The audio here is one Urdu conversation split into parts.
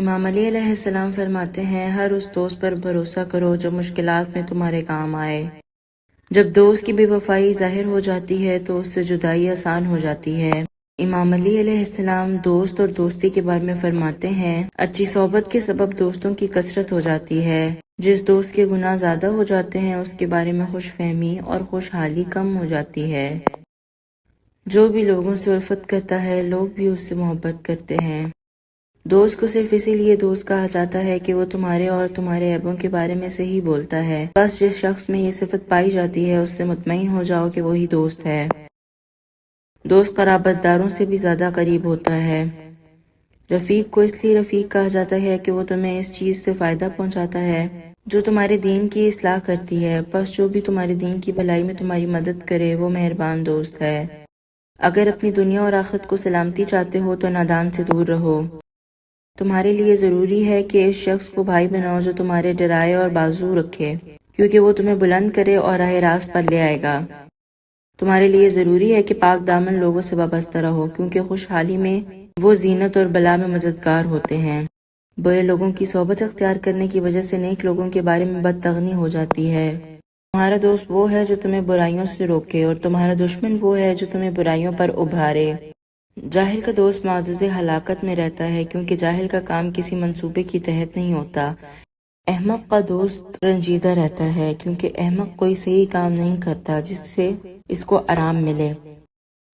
امام علی علیہ السلام فرماتے ہیں، ہر اس دوست پر بھروسہ کرو جو مشکلات میں تمہارے کام آئے۔ جب دوست کی بے وفائی ظاہر ہو جاتی ہے تو اس سے جدائی آسان ہو جاتی ہے۔ امام علی علیہ السلام دوست اور دوستی کے بارے میں فرماتے ہیں، اچھی صحبت کے سبب دوستوں کی کثرت ہو جاتی ہے۔ جس دوست کے گناہ زیادہ ہو جاتے ہیں اس کے بارے میں خوش فہمی اور خوشحالی کم ہو جاتی ہے۔ جو بھی لوگوں سے الفت کرتا ہے لوگ بھی اس سے محبت کرتے ہیں۔ دوست کو صرف اسی لیے دوست کہا جاتا ہے کہ وہ تمہارے اور تمہارے عیبوں کے بارے میں صحیح بولتا ہے۔ بس جس شخص میں یہ صفت پائی جاتی ہے اس سے مطمئن ہو جاؤ کہ وہی دوست ہے۔ دوست قرابت داروں سے بھی زیادہ قریب ہوتا ہے۔ رفیق کو اس لیے رفیق کہا جاتا ہے کہ وہ تمہیں اس چیز سے فائدہ پہنچاتا ہے جو تمہارے دین کی اصلاح کرتی ہے۔ بس جو بھی تمہارے دین کی بھلائی میں تمہاری مدد کرے وہ مہربان دوست ہے۔ اگر اپنی دنیا اور آخرت کو سلامتی چاہتے ہو تو نادان سے دور رہو۔ تمہارے لیے ضروری ہے کہ اس شخص کو بھائی بناؤ جو تمہارے ڈرائے اور بازو رکھے، کیونکہ وہ تمہیں بلند کرے اور راہ راست پر لے آئے گا۔ تمہارے لیے ضروری ہے کہ پاک دامن لوگوں سے وابستہ رہو، کیونکہ خوشحالی میں وہ زینت اور بلا میں مددگار ہوتے ہیں۔ برے لوگوں کی صحبت اختیار کرنے کی وجہ سے نیک لوگوں کے بارے میں بدتغنی ہو جاتی ہے۔ تمہارا دوست وہ ہے جو تمہیں برائیوں سے روکے اور تمہارا دشمن وہ ہے جو تمہیں برائیوں پر ابھارے۔ جاہل کا دوست معزز ہلاکت میں رہتا ہے، کیونکہ جاہل کا کام کسی منصوبے کی تحت نہیں ہوتا۔ احمق کا دوست رنجیدہ رہتا ہے، کیونکہ احمق کوئی صحیح کام نہیں کرتا جس سے اس کو آرام ملے۔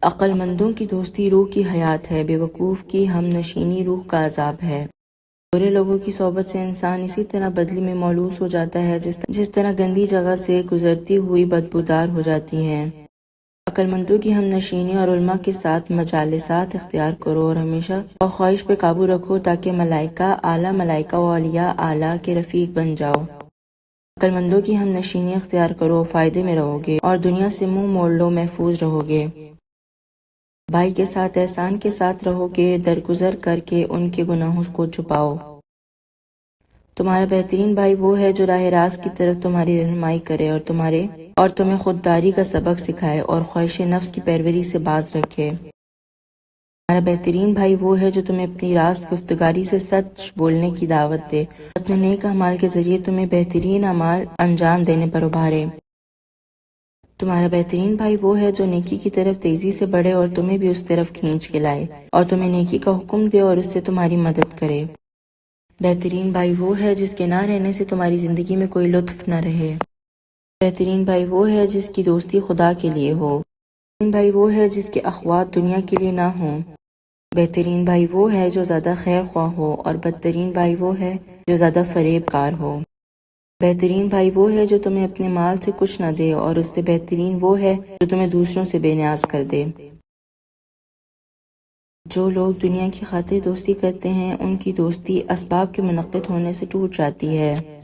عقل مندوں کی دوستی روح کی حیات ہے، بے وقوف کی ہم نشینی روح کا عذاب ہے۔ برے لوگوں کی صحبت سے انسان اسی طرح بدلی میں مولوث ہو جاتا ہے جس طرح گندی جگہ سے گزرتی ہوئی بدبودار ہو جاتی ہیں۔ عقل مندوں کی ہم نشینی اور علماء کے ساتھ مجالسات اختیار کرو اور ہمیشہ خواہش پہ قابو رکھو تاکہ ملائکہ اعلیٰ ملائکہ و اولیاء اعلیٰ کے رفیق بن جاؤ۔ عقل مندوں کی ہم نشینی اختیار کرو، فائدے میں رہو گے اور دنیا سے منہ موڑ لو، محفوظ رہو گے۔ بھائی کے ساتھ احسان کے ساتھ رہو گے، درگزر کر کے ان کے گناہوں کو چھپاؤ۔ تمہارا بہترین بھائی وہ ہے جو راہ راست کی طرف تمہاری رہنمائی کرے اور تمہیں خودداری کا سبق سکھائے اور خواہش نفس کی پیروی سے باز رکھے۔ تمہارا بہترین بھائی وہ ہے جو تمہیں اپنی راست گفتگاری سے سچ بولنے کی دعوت دے، اپنے نیک اعمال کے ذریعے تمہیں بہترین اعمال انجام دینے پر ابھارے۔ تمہارا بہترین بھائی وہ ہے جو نیکی کی طرف تیزی سے بڑھے اور تمہیں بھی اس طرف کھینچ کے لائے اور تمہیں نیکی کا حکم دے اور اس سے تمہاری مدد کرے۔ بہترین بھائی وہ ہے جس کے نہ رہنے سے تمہاری زندگی میں کوئی لطف نہ رہے۔ بہترین بھائی وہ ہے جس کی دوستی خدا کے لیے ہو۔ بہترین بھائی وہ ہے جس کے اخوات دنیا کے لیے نہ ہوں۔ بہترین بھائی وہ ہے جو زیادہ خیر خواہ ہو اور بدترین بھائی وہ ہے جو زیادہ فریب کار ہو۔ بہترین بھائی وہ ہے جو تمہیں اپنے مال سے کچھ نہ دے اور اس سے بہترین وہ ہے جو تمہیں دوسروں سے بے نیاز کر دے۔ جو لوگ دنیا کی خاطر دوستی کرتے ہیں ان کی دوستی اسباب کے منعقد ہونے سے ٹوٹ جاتی ہے۔